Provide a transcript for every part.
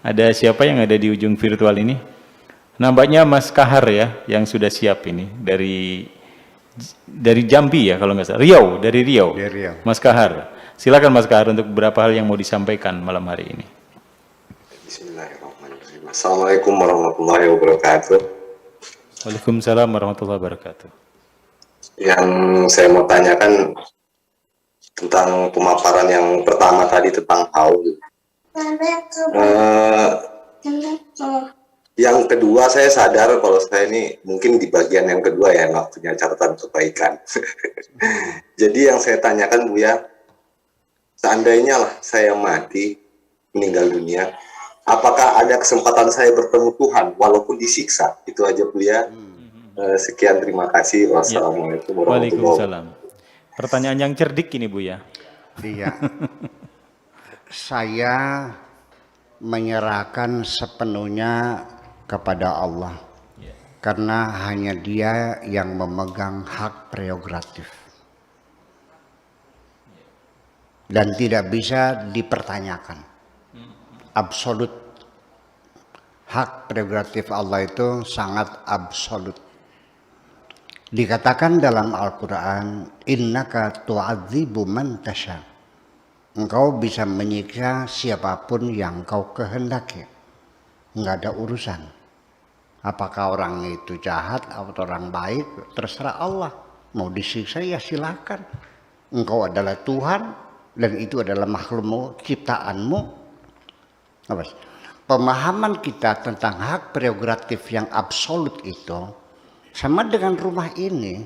Ada siapa yang ada di ujung virtual ini? Nampaknya Mas Kahar ya, yang sudah siap ini dari Jambi ya kalau nggak salah. Riau, dari Riau. Dari Riau. Mas Kahar. Silakan Mas Kahar untuk beberapa hal yang mau disampaikan malam hari ini. Bismillahirrahmanirrahim. Assalamualaikum warahmatullahi wabarakatuh. Waalaikumsalam warahmatullahi wabarakatuh. Yang saya mau tanyakan tentang pemaparan yang pertama tadi tentang haul. Yang kedua saya sadar kalau saya ini mungkin di bagian yang kedua ya nggak punya catatan kebaikan. Jadi yang saya tanyakan Buya, seandainya lah saya mati, meninggal dunia, apakah ada kesempatan saya bertemu Tuhan walaupun disiksa? Itu aja Buya. Sekian, terima kasih. Wassalamualaikum warahmatullahi wabarakatuh. Waalaikumsalam. Pertanyaan yang cerdik ini Bu ya. Iya. Saya menyerahkan sepenuhnya kepada Allah. Karena hanya Dia yang memegang hak prerogatif. Dan tidak bisa dipertanyakan. Absolut. Hak prerogatif Allah itu sangat absolut. Dikatakan dalam Al-Quran, innaka tu'adzibu man tasha. Engkau bisa menyiksa siapapun yang kau kehendaki. Enggak ada urusan. Apakah orang itu jahat atau orang baik, terserah Allah. Mau disiksa ya silakan. Engkau adalah Tuhan dan itu adalah makhlukmu, ciptaanmu. Apa? Pemahaman kita tentang hak prerogatif yang absolut itu sama dengan rumah ini.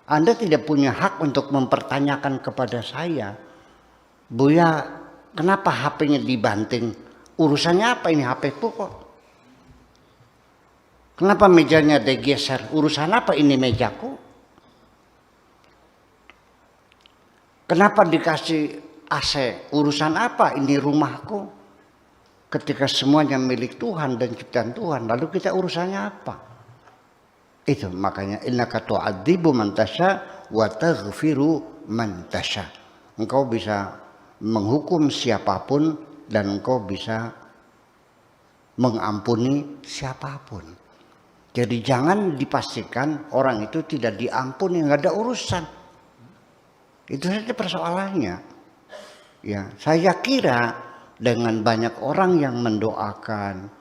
Anda tidak punya hak untuk mempertanyakan kepada saya, Buya, kenapa HP-nya dibanting? Urusannya apa ini HP-ku kok? Kenapa mejanya digeser? Urusan apa ini mejaku? Kenapa dikasih AC? Urusan apa ini rumahku? Ketika semuanya milik Tuhan dan ciptaan Tuhan, lalu kita urusannya apa? Itu makanya innaka tu'adzibu man tasya wa taghfiru man tasya. Engkau bisa menghukum siapapun dan engkau bisa mengampuni siapapun. Jadi jangan dipastikan orang itu tidak diampuni, nggak ada urusan. Itu saja persoalannya. Ya, saya kira dengan banyak orang yang mendoakan,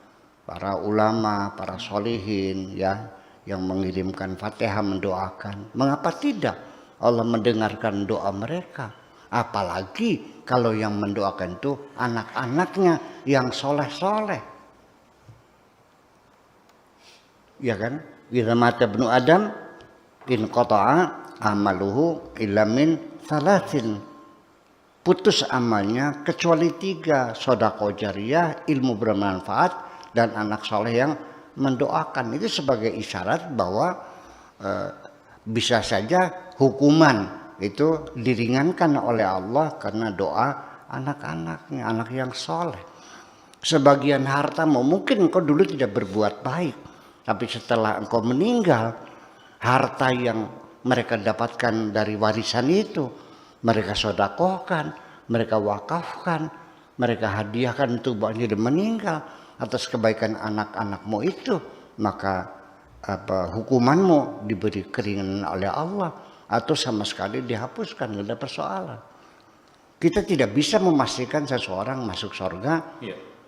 para ulama, para solihin, ya, yang mengirimkan Fatihah mendoakan. Mengapa tidak Allah mendengarkan doa mereka? Apalagi kalau yang mendoakan itu anak-anaknya yang soleh-soleh. Ya kan? Idza mata ibnu Adam in qata'a amaluhu illa min thalathin. Putus amalnya kecuali 3, sedekah jariyah, ilmu bermanfaat, dan anak soleh yang mendoakan. Itu sebagai isyarat bahwa bisa saja hukuman itu diringankan oleh Allah karena doa anak-anaknya, anak yang soleh. Sebagian hartamu mungkin engkau dulu tidak berbuat baik, tapi setelah engkau meninggal, harta yang mereka dapatkan dari warisan itu mereka sedekahkan, mereka wakafkan, mereka hadiahkan untuk bahwa dia meninggal atas kebaikan anak-anakmu itu, maka hukumanmu diberi keringanan oleh Allah atau sama sekali dihapuskan, tidak ada persoalan. Kita tidak bisa memastikan seseorang masuk surga,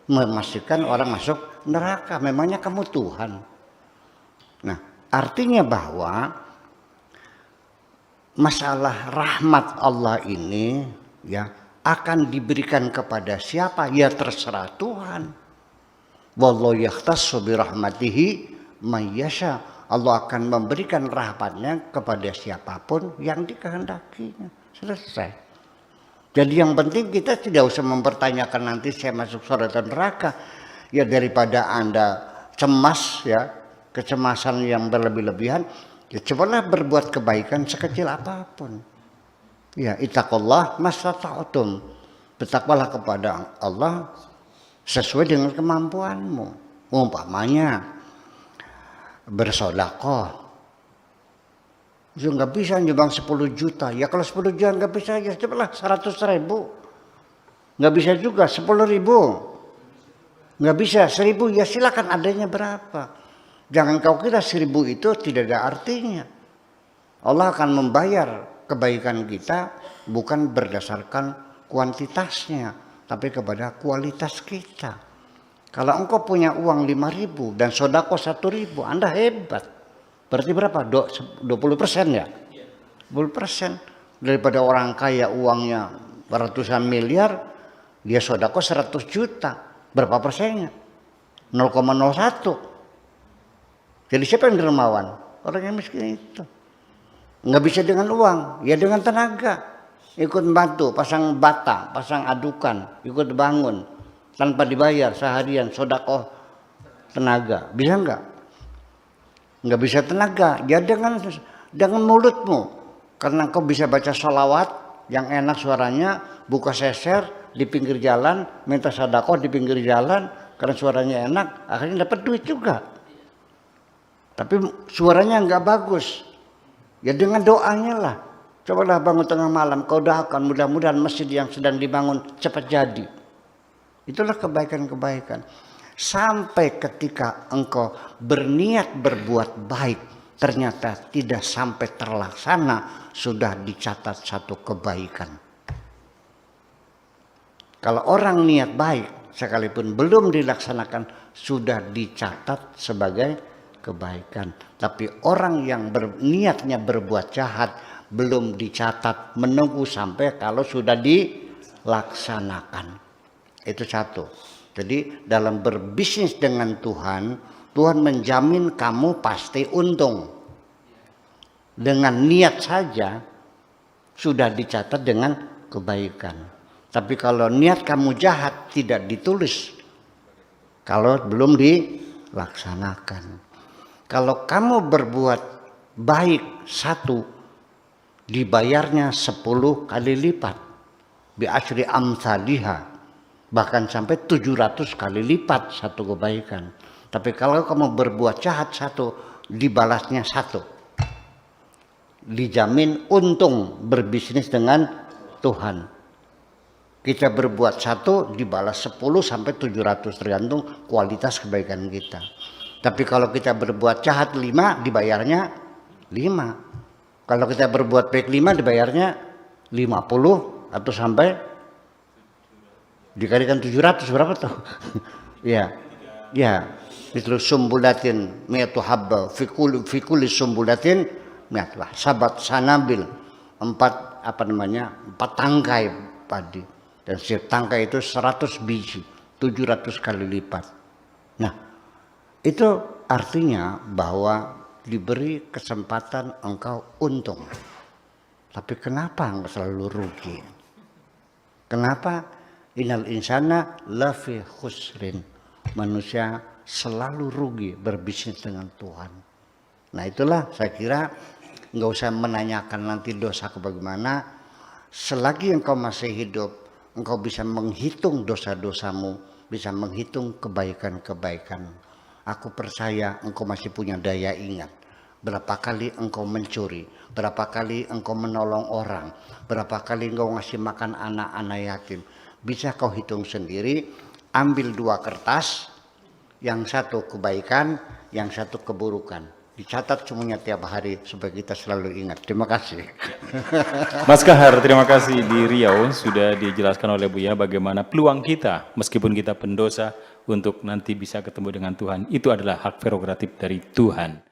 memastikan orang masuk neraka. Memangnya kamu Tuhan? Nah, artinya bahwa masalah rahmat Allah ini ya akan diberikan kepada siapa? Ya terserah Tuhan. Wallahu yakhtassu bi rahmatihi may yasha. Allah akan memberikan rahmatnya kepada siapapun yang dikehendakinya. Selesai. Jadi yang penting kita tidak usah mempertanyakan nanti saya masuk surga atau neraka. Ya daripada Anda cemas ya, kecemasan yang berlebih-lebihan, ya cobalah berbuat kebaikan sekecil apapun. Ya, ittaqullah mastata'tum. Bertakwalah kepada Allah sesuai dengan kemampuanmu. Umpamanya bersedekah. Ya nggak bisa nyumbang 10 juta. Ya kalau 10 juta nggak bisa, ya cobalah 100.000. Nggak bisa juga 10.000. Nggak bisa 1000, ya silakan adanya berapa. Jangan kau kira 1000 itu tidak ada artinya. Allah akan membayar kebaikan kita bukan berdasarkan kuantitasnya, tapi kepada kualitas kita. Kalau engkau punya uang 5.000 dan sodako 1.000, Anda hebat. Berarti berapa? 20% ya? 20%. Daripada orang kaya uangnya ratusan miliar, dia sodako 100 juta. Berapa persennya? 0,01. Jadi siapa yang dermawan? Orang yang miskin itu. Nggak bisa dengan uang, ya dengan tenaga. Ikut bantu, pasang bata, pasang adukan, ikut bangun. Tanpa dibayar seharian, sodakoh tenaga. Bisa nggak? Nggak bisa tenaga, ya dengan mulutmu. Karena kau bisa baca sholawat yang enak suaranya, buka seser di pinggir jalan, minta sodakoh di pinggir jalan, karena suaranya enak, akhirnya dapat duit juga. Tapi suaranya nggak bagus. Ya dengan doanya lah. Cobalah bangun tengah malam, kau doakan mudah-mudahan masjid yang sedang dibangun cepat jadi. Itulah kebaikan-kebaikan. Sampai ketika engkau berniat berbuat baik, ternyata tidak sampai terlaksana, sudah dicatat satu kebaikan. Kalau orang niat baik, sekalipun belum dilaksanakan, sudah dicatat sebagai kebaikan. Tapi orang yang niatnya berbuat jahat belum dicatat, menunggu sampai kalau sudah dilaksanakan. Itu satu. Jadi dalam berbisnis dengan Tuhan, Tuhan menjamin kamu pasti untung. Dengan niat saja sudah dicatat dengan kebaikan. Tapi kalau niat kamu jahat tidak ditulis kalau belum dilaksanakan. Kalau kamu berbuat baik 1, dibayarnya 10 kali lipat. Bi asyri amsalihah. Bahkan sampai 700 kali lipat satu kebaikan. Tapi kalau kamu berbuat jahat 1, dibalasnya 1. Dijamin untung berbisnis dengan Tuhan. Kita berbuat 1, dibalas 10 sampai 700, tergantung kualitas kebaikan kita. Tapi kalau kita berbuat jahat 5, dibayarnya 5. Kalau kita berbuat baik 5, dibayarnya 50 atau sampai dikalikan 700 berapa tuh? Ya. Itu sumbulatin mi'atu habba fi kulli sumbulatin mi'atlah. Sabat sanabil 4 tangkai padi. Dan setiap tangkai itu 100 biji, 700 kali lipat. Nah, itu artinya bahwa diberi kesempatan engkau untung. Tapi kenapa engkau selalu rugi? Kenapa? Innal insana lafi khusrin. Manusia selalu rugi berbisnis dengan Tuhan. Nah itulah saya kira nggak usah menanyakan nanti dosaku bagaimana. Selagi engkau masih hidup, engkau bisa menghitung dosa-dosamu, bisa menghitung kebaikan-kebaikan. Aku percaya engkau masih punya daya ingat. Berapa kali engkau mencuri, berapa kali engkau menolong orang, berapa kali engkau ngasih makan anak-anak yatim. Bisa kau hitung sendiri, ambil 2 kertas, yang satu kebaikan, yang satu keburukan. Dicatat semuanya tiap hari supaya kita selalu ingat. Terima kasih. Mas Kahar, terima kasih. Di Riau sudah dijelaskan oleh Buya bagaimana peluang kita, meskipun kita pendosa, untuk nanti bisa ketemu dengan Tuhan. Itu adalah hak prerogatif dari Tuhan.